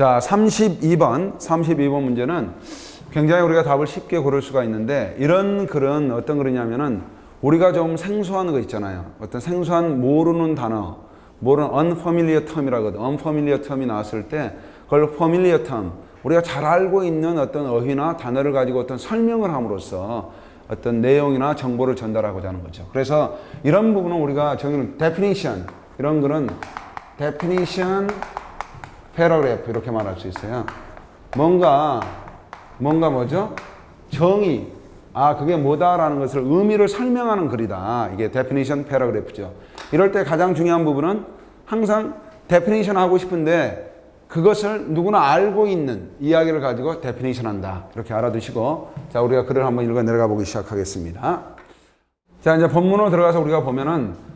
자, 32번 문제는 굉장히 우리가 답을 쉽게 고를 수가 있는데, 이런 글은 어떤 글이냐면은 우리가 좀 생소한 거 있잖아요. 어떤 생소한 모르는 단어, 모르는 unfamiliar term이라거든. unfamiliar term이 나왔을 때 그걸 familiar term, 우리가 잘 알고 있는 어떤 어휘나 단어를 가지고 어떤 설명을 함으로써 어떤 내용이나 정보를 전달하고자 하는 거죠. 그래서 이런 부분은 우리가 정의는 definition, 이런 거는 definition paragraph 이렇게 말할 수 있어요. 뭔가 뭐죠? 정의. 그게 뭐다라는 것을 의미를 설명하는 글이다. 이게 definition paragraph죠. 이럴 때 가장 중요한 부분은 항상 definition 하고 싶은데 그것을 누구나 알고 있는 이야기를 가지고 definition 한다. 이렇게 알아두시고, 자, 우리가 글을 한번 읽어 내려가 보기 시작하겠습니다. 자, 이제 본문으로 들어가서 우리가 보면은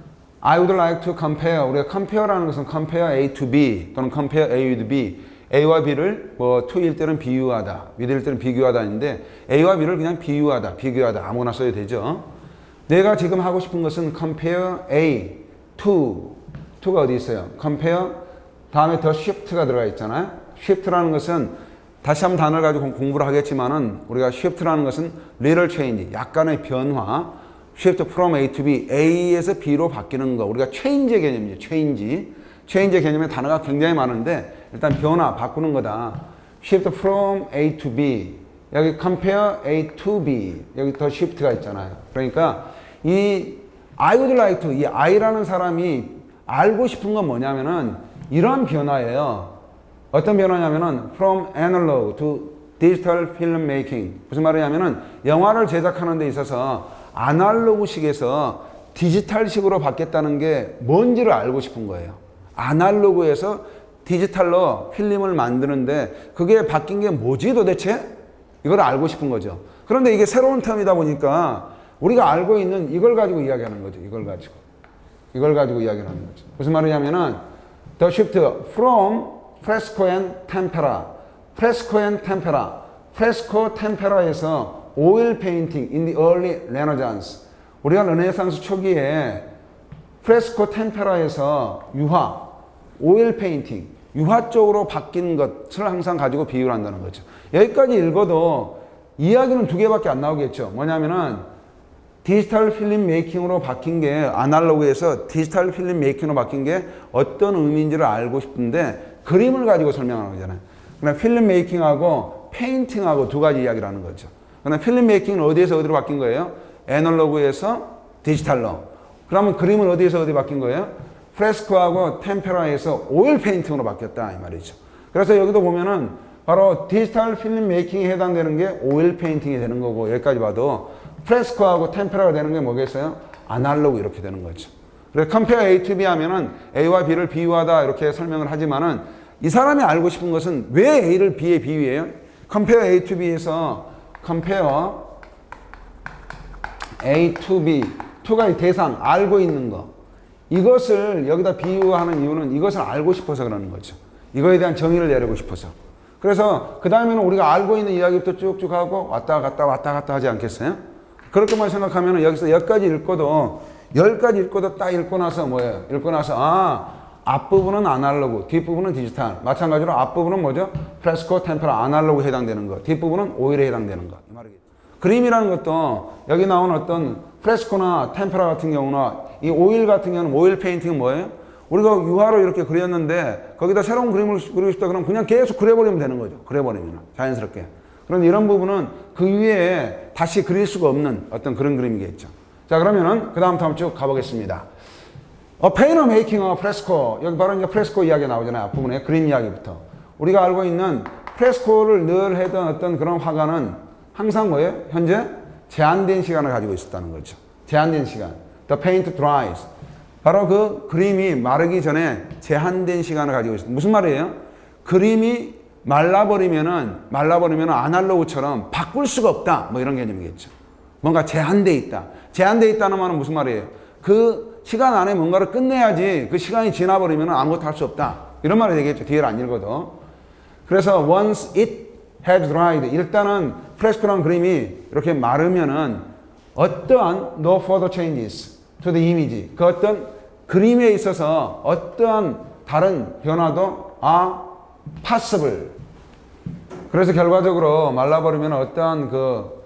I would like to compare. 우리가 compare라는 것은 compare A to B 또는 compare A with B. A와 B를 뭐 to일 때는 비유하다, with일 때는 비교하다인데 A와 B를 그냥 비교하다 아무거나 써야 되죠. 내가 지금 하고 싶은 것은 compare A to가 어디 있어요? compare 다음에 더 shift가 들어가 있잖아요. shift라는 것은 다시 한번 단어를 가지고 공부를 하겠지만은 우리가 shift라는 것은 little change, 약간의 변화, shift from A to B, A에서 B로 바뀌는 거, 우리가 change의 개념이죠. change의 개념에 단어가 굉장히 많은데 일단 변화, 바꾸는 거다. shift from A to B, 여기 compare A to B, 여기 더 shift가 있잖아요. 그러니까 이 I would like to, 이 I라는 사람이 알고 싶은 건 뭐냐면은 이런 변화예요. 어떤 변화냐면은 from analog to digital film making. 무슨 말이냐면은 영화를 제작하는 데 있어서 아날로그식에서 디지털식으로 바뀌었다는 게 뭔지를 알고 싶은 거예요. 아날로그에서 디지털로 필름을 만드는데 그게 바뀐 게 뭐지 도대체? 이걸 알고 싶은 거죠. 그런데 이게 새로운 텀이다 보니까 우리가 알고 있는 이걸 가지고 이야기하는 거죠. 이걸 가지고 이야기하는 거죠. 무슨 말이냐면은 the shift from fresco and tempera. fresco and tempera. fresco tempera에서 oil painting in the early Renaissance. 우리가 르네상스 초기에 fresco tempera에서 유화, oil painting, 유화 쪽으로 바뀐 것을 항상 가지고 비유를 한다는 거죠. 여기까지 읽어도 이야기는 두 개밖에 안 나오겠죠. 뭐냐면은 디지털 필름 메이킹으로 바뀐 게, 아날로그에서 디지털 필름 메이킹으로 바뀐 게 어떤 의미인지를 알고 싶은데 그림을 가지고 설명하는 거잖아요. 그러나 필름 메이킹하고 페인팅하고 두 가지 이야기를 하는 거죠. 그러나 필름 메이킹은 어디에서 어디로 바뀐 거예요? 애널로그에서 디지털로. 그러면 그림은 어디에서 어디 바뀐 거예요? 프레스코하고 템페라에서 오일 페인팅으로 바뀌었다 이 말이죠. 그래서 여기도 보면은 바로 디지털 필름 메이킹에 해당되는 게 오일 페인팅이 되는 거고, 여기까지 봐도 프레스코하고 템페라가 되는 게 뭐겠어요? 아날로그 이렇게 되는 거죠. 그래서 compare A to B 하면은 A와 B를 비유하다 이렇게 설명을 하지만은 이 사람이 알고 싶은 것은 왜 A를 B에 비유해요? compare A to B에서 compare A to B, to가 이 대상, 알고 있는 거. 이것을 여기다 비유하는 이유는 이것을 알고 싶어서 그러는 거죠. 이거에 대한 정의를 내리고 싶어서. 그래서 그 다음에는 우리가 알고 있는 이야기부터 쭉쭉 하고 왔다 갔다 하지 않겠어요? 그렇게만 생각하면 여기서 여기까지 읽고도 10가지 읽고도 딱 읽고 나서 뭐예요? 읽고 나서 앞부분은 아날로그, 뒷부분은 디지털. 마찬가지로 앞부분은 뭐죠? 프레스코, 템페라, 아날로그에 해당되는 거. 뒷부분은 오일에 해당되는 거. 이 말이겠죠. 그림이라는 것도 여기 나온 어떤 프레스코나 템페라 같은 경우나 이 오일 같은 경우는 오일 페인팅은 뭐예요? 우리가 유화로 이렇게 그렸는데 거기다 새로운 그림을 그리고 싶다 그러면 그냥 계속 그려버리면 되는 거죠. 그려버리면 자연스럽게. 그런데 이런 부분은 그 위에 다시 그릴 수가 없는 어떤 그런 그림이겠죠. 자, 그러면은 그 다음부터 한번 쭉 가보겠습니다. painter making a fresco. 여기 바로 이제 프레스코 이야기가 나오잖아요. 앞부분에 그림 이야기부터. 우리가 알고 있는 프레스코를 늘 하던 어떤 그런 화가는 항상 뭐예요? 현재 제한된 시간을 가지고 있었다는 거죠. 제한된 시간. The paint dries. 바로 그 그림이 마르기 전에 제한된 시간을 가지고 있습니다. 무슨 말이에요? 그림이 말라버리면은 아날로그처럼 바꿀 수가 없다. 뭐 이런 개념이겠죠. 뭔가 제한돼 있다. 제한돼 있다는 말은 무슨 말이에요? 그 시간 안에 뭔가를 끝내야지 그 시간이 지나버리면 아무것도 할 수 없다. 이런 말이 되겠죠. 뒤를 안 읽어도. 그래서 once it has dried. 일단은 프레스코라는 그림이 이렇게 마르면은 어떠한 no further changes to the image. 그 어떤 그림에 있어서 어떠한 다른 변화도 possible. 그래서 결과적으로 말라버리면 어떤 그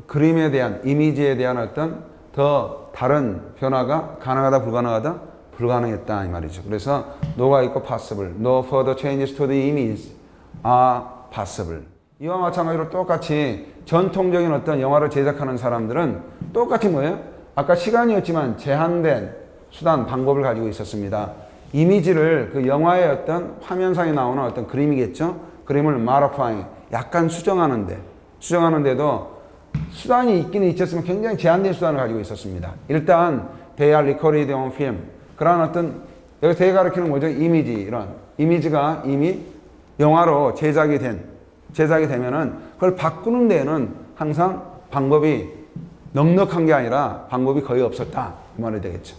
그림에 대한, 이미지에 대한 어떤 더 다른 변화가 가능하다, 불가능하다? 불가능했다 이 말이죠. 그래서 no가 있고 possible. No further changes to the image are possible. 이와 마찬가지로 똑같이 전통적인 어떤 영화를 제작하는 사람들은 똑같이 뭐예요? 아까 시간이었지만 제한된 수단, 방법을 가지고 있었습니다. 이미지를 그 영화의 어떤 화면상에 나오는 어떤 그림이겠죠? 그림을 modifying, 약간 수정하는데도 수단이 있기는 있었지만 굉장히 제한된 수단을 가지고 있었습니다. 일단 they are recorded on film. 그런 어떤 여기 they 가리키는 뭐죠? 이미지, 이런 이미지가 이미 영화로 제작이 되면은 그걸 바꾸는 데에는 항상 방법이 넉넉한 게 아니라 방법이 거의 없었다 그 말이 되겠죠.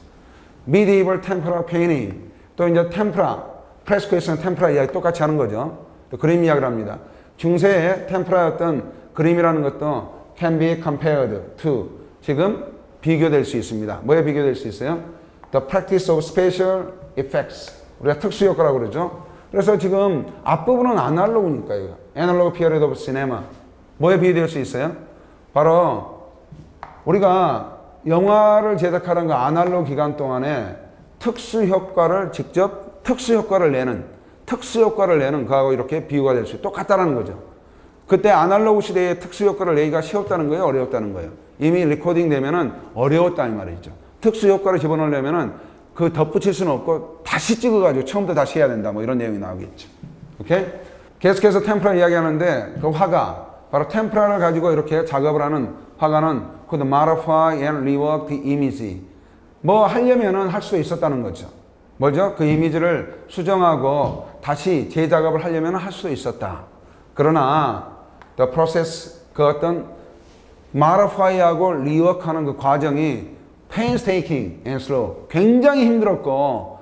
Medieval tempera painting, 또 이제 템프라, 프레스코에서는 템프라 이야기 똑같이 하는 거죠. 또 그림 이야기를 합니다. 중세의 템프라였던 그림이라는 것도 can be compared to, 지금 비교될 수 있습니다. 뭐에 비교될 수 있어요? The practice of special effects, 우리가 특수 효과라고 그러죠. 그래서 지금 앞부분은 아날로그니까요. Analog period of cinema. 뭐에 비교될 수 있어요? 바로 우리가 영화를 제작하는 그 아날로그 기간 동안에 특수 효과를 내는 그하고 이렇게 비교가 될 수 있어요. 똑같다라는 거죠. 그때 아날로그 시대에 특수 효과를 내기가 쉬웠다는 거예요? 어려웠다는 거예요? 이미 리코딩 되면은 어려웠다는 말이죠. 특수 효과를 집어넣으려면은 그 덧붙일 수는 없고 다시 찍어가지고 처음부터 다시 해야 된다. 뭐 이런 내용이 나오겠죠. 오케이? 계속해서 템프라 이야기하는데 그 화가 바로 템프라를 가지고 이렇게 작업을 하는 화가는 could modify and rework the image. 뭐 하려면은 할 수 있었다는 거죠. 뭐죠? 그 이미지를 수정하고 다시 재작업을 하려면 할 수 있었다. 그러나 the process, 그 어떤 modify하고 rework하는 그 과정이 painstaking and slow, 굉장히 힘들었고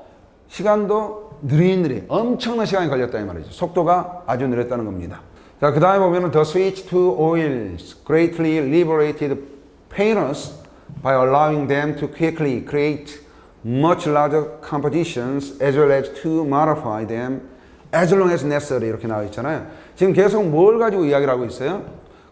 시간도 느릿느릿 엄청난 시간이 걸렸다 이 말이죠. 속도가 아주 느렸다는 겁니다. 자, 그 다음에 보면은 the switch to oils greatly liberated painters by allowing them to quickly create much larger compositions as well as to modify them as long as necessary 이렇게 나와 있잖아요. 지금 계속 뭘 가지고 이야기를 하고 있어요?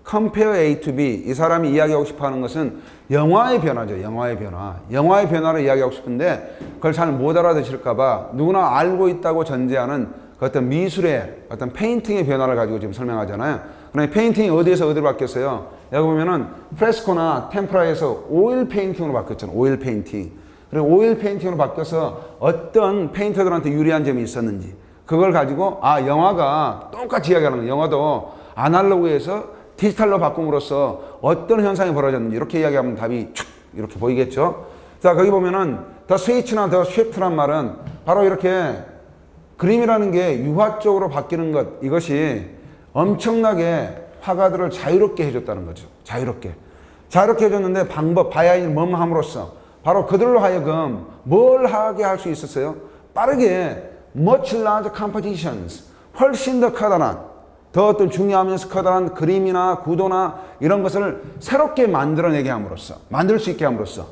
compare A to B. 이 사람이 이야기하고 싶어 하는 것은 영화의 변화죠. 영화의 변화. 영화의 변화를 이야기하고 싶은데 그걸 잘 못 알아듣실까봐 누구나 알고 있다고 전제하는 그 어떤 미술의 어떤 페인팅의 변화를 가지고 지금 설명하잖아요. 그러면 페인팅이 어디에서 어디로 바뀌었어요? 여기 보면은 프레스코나 템프라에서 오일 페인팅으로 바뀌었잖아요. 오일 페인팅. 그리고 오일 페인팅으로 바뀌어서 어떤 페인터들한테 유리한 점이 있었는지 그걸 가지고 영화가 똑같이 이야기하는 거예요. 영화도 아날로그에서 디지털로 바꿈으로써 어떤 현상이 벌어졌는지 이렇게 이야기하면 답이 촥 이렇게 보이겠죠. 자, 거기 보면은 더 스위치나 더 쉬프트란 말은 바로 이렇게 그림이라는 게 유화적으로 바뀌는 것, 이것이 엄청나게 화가들을 자유롭게 해줬다는 거죠. 자유롭게 해줬는데 방법, 바야인을 범함으로써 바로 그들로 하여금 뭘 하게 할 수 있었어요? 빠르게 much larger compositions, 훨씬 더 커다란, 더 어떤 중요하면서 커다란 그림이나 구도나 이런 것을 새롭게 만들어내게 함으로써, 만들 수 있게 함으로써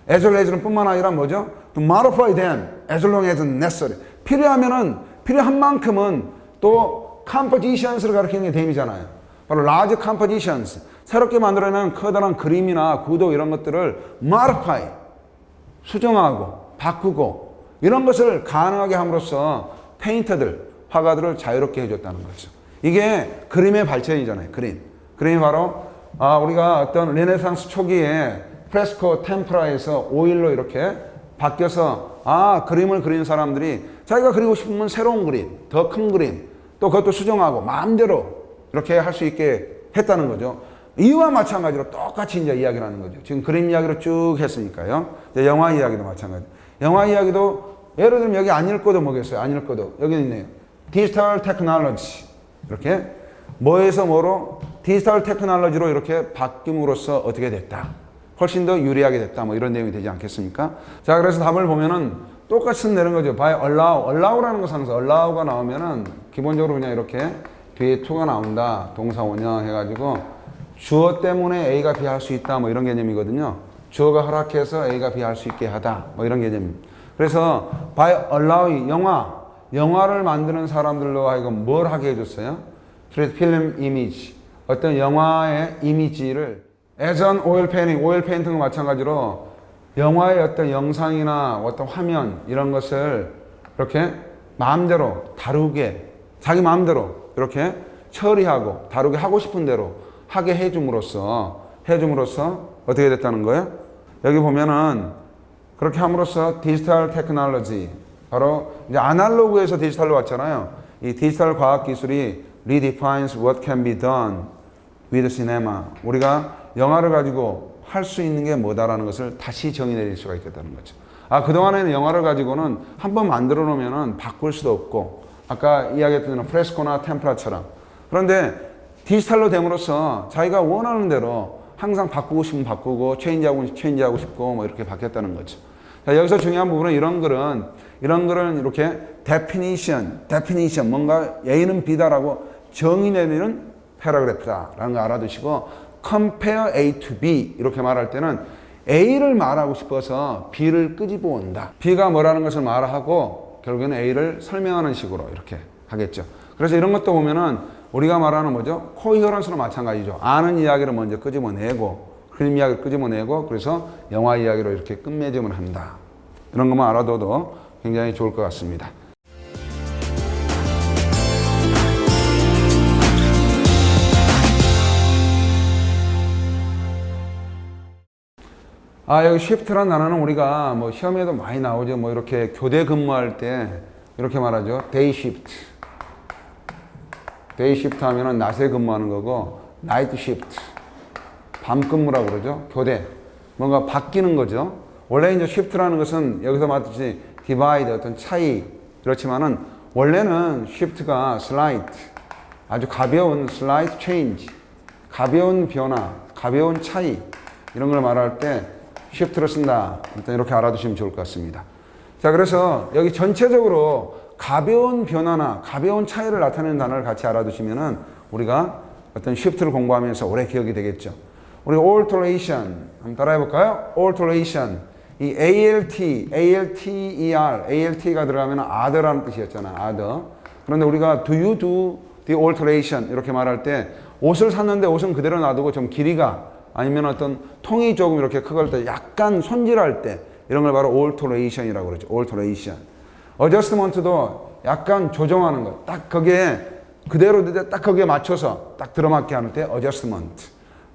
as well as는 뿐만 아니라 뭐죠? to modify them as long as necessary. 필요한 만큼은 또 compositions를 가리키는 게 them이잖아요. 바로 large compositions, 새롭게 만들어내는 커다란 그림이나 구도 이런 것들을 modify, 수정하고 바꾸고 이런 것을 가능하게 함으로써 페인터들, 화가들을 자유롭게 해줬다는 거죠. 이게 그림의 발전이잖아요. 그림이 바로 우리가 어떤 르네상스 초기에 프레스코 템프라에서 오일로 이렇게 바뀌어서 그림을 그리는 사람들이 자기가 그리고 싶으면 새로운 그림, 더 큰 그림, 또 그것도 수정하고 마음대로 이렇게 할 수 있게 했다는 거죠. 이와 마찬가지로 똑같이 이제 이야기를 하는 거죠. 지금 그림 이야기로 쭉 했으니까요. 이제 영화 이야기도 마찬가지. 영화 이야기도 예를 들면 여기 안 읽고도 뭐겠어요? 안 읽고도 여기 있네요. 디지털 테크놀로지. 이렇게 뭐에서 뭐로 디지털 테크놀로지로 이렇게 바뀜으로써 어떻게 됐다. 훨씬 더 유리하게 됐다. 뭐 이런 내용이 되지 않겠습니까? 자, 그래서 답을 보면은 똑같이 내는 거죠. by allow라는 거 상사. allow가 나오면은 기본적으로 그냥 이렇게 뒤에 to가 나온다. 동사 원형 해가지고 주어 때문에 A가 B 할 수 있다. 뭐 이런 개념이거든요. 주어가 허락해서 A가 B 할 수 있게 하다. 뭐 이런 개념입니다. 그래서 by allowing 영화를 만드는 사람들로 하여금 뭘 하게 해줬어요? Treat film image. 어떤 영화의 이미지를 as an oil painting, 오일 페인팅과 마찬가지로 영화의 어떤 영상이나 어떤 화면 이런 것을 이렇게 마음대로 다루게, 자기 마음대로 이렇게 처리하고 다루게 하고 싶은 대로 하게 해줌으로써 어떻게 됐다는 거예요? 여기 보면은 그렇게 함으로써 디지털 테크놀로지, 바로 이제 아날로그에서 디지털로 왔잖아요. 이 디지털 과학 기술이 redefines what can be done with cinema. 우리가 영화를 가지고 할 수 있는 게 뭐다라는 것을 다시 정의 내릴 수가 있겠다는 거죠. 그동안에는 영화를 가지고는 한번 만들어 놓으면은 바꿀 수도 없고, 아까 이야기했던 프레스코나 템플라처럼. 그런데 디지털로 됨으로써 자기가 원하는 대로 항상 바꾸고 싶으면 바꾸고, 체인지하고 싶고, 뭐 이렇게 바뀌었다는 거죠. 자, 여기서 중요한 부분은 이런 글은 이렇게 definition, 뭔가 A는 B다라고 정의 내리는 패러그래프다라는 거 알아두시고, compare A to B 이렇게 말할 때는 A를 말하고 싶어서 B를 끄집어 온다. B가 뭐라는 것을 말하고 결국에는 A를 설명하는 식으로 이렇게 하겠죠. 그래서 이런 것도 보면은 우리가 말하는 뭐죠? 코히어런스로 마찬가지죠. 아는 이야기를 먼저 끄집어내고, 필름 이야기를 끄집어내고, 그래서 영화 이야기로 이렇게 끝맺음을 한다. 이런 것만 알아둬도 굉장히 좋을 것 같습니다. 여기 shift란 단어는 우리가 뭐 시험에도 많이 나오죠. 뭐 이렇게 교대 근무할 때 이렇게 말하죠. day shift. day shift 하면은 낮에 근무하는 거고, night shift. 밤 근무라고 그러죠. 교대. 뭔가 바뀌는 거죠. 원래 이제 shift라는 것은 여기서 말했듯이 divide, 어떤 차이. 그렇지만은 원래는 shift가 slight. 아주 가벼운 slight change. 가벼운 변화, 가벼운 차이. 이런 걸 말할 때 shift를 쓴다. 일단 이렇게 알아두시면 좋을 것 같습니다. 자, 그래서 여기 전체적으로 가벼운 변화나 가벼운 차이를 나타내는 단어를 같이 알아두시면은 우리가 어떤 shift를 공부하면서 오래 기억이 되겠죠. 우리 alteration 한번 따라해 볼까요? alteration. 이 ALT가 들어가면 other라는 뜻이었잖아. other. 그런데 우리가 do you do the alteration 이렇게 말할 때 옷을 샀는데 옷은 그대로 놔두고 좀 길이가 아니면 어떤 통이 조금 이렇게 크걸 때 약간 손질할 때 이런 걸 바로 alteration이라고 그러죠. alteration. adjustment도 약간 조정하는 거. 딱 거기에 그대로 딱 거기에 맞춰서 딱 들어맞게 하는 때 adjustment.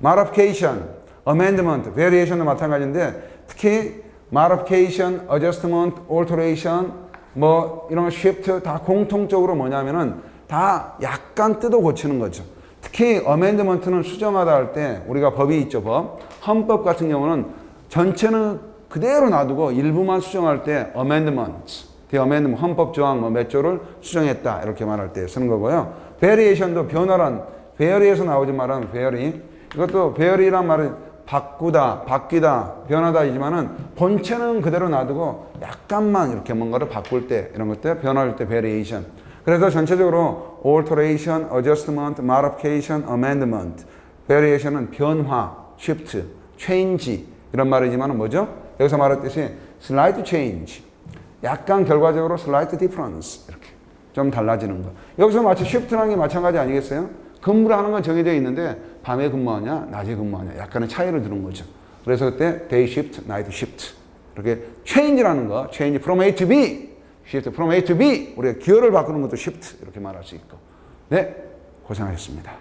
modification, amendment, variation도 마찬가지인데 특히 modification, adjustment, alteration 뭐 이런 거 shift 다 공통적으로 뭐냐면은 다 약간 뜯어 고치는 거죠. 특히 어멘드먼트는 수정하다 할 때 우리가 법이 있죠. 헌법 같은 경우는 전체는 그대로 놔두고 일부만 수정할 때 어멘드먼트, 헌법 조항 몇 조를 수정했다 이렇게 말할 때 쓰는 거고요. 베리에이션도 변화란 베어리에서 나오지 말하는 베어리. 이것도 베어리란 말은 바뀌다, 변하다이지만은 본체는 그대로 놔두고 약간만 이렇게 뭔가를 바꿀 때 이런 것들 변화할 때 베리에이션. 그래서 전체적으로 alteration, adjustment, modification, amendment, variation은 변화, shift, change 이런 말이지만 뭐죠? 여기서 말했듯이 slight change, 약간 결과적으로 slight difference 이렇게 좀 달라지는 거. 여기서 마치 shift라는 게 마찬가지 아니겠어요? 근무를 하는 건 정해져 있는데 밤에 근무하냐, 낮에 근무하냐 약간의 차이를 두는 거죠. 그래서 그때 day shift, night shift 이렇게 change라는 거, change from A to B. shift from A to B. 우리가 기어를 바꾸는 것도 shift 이렇게 말할 수 있고. 네, 고생하셨습니다.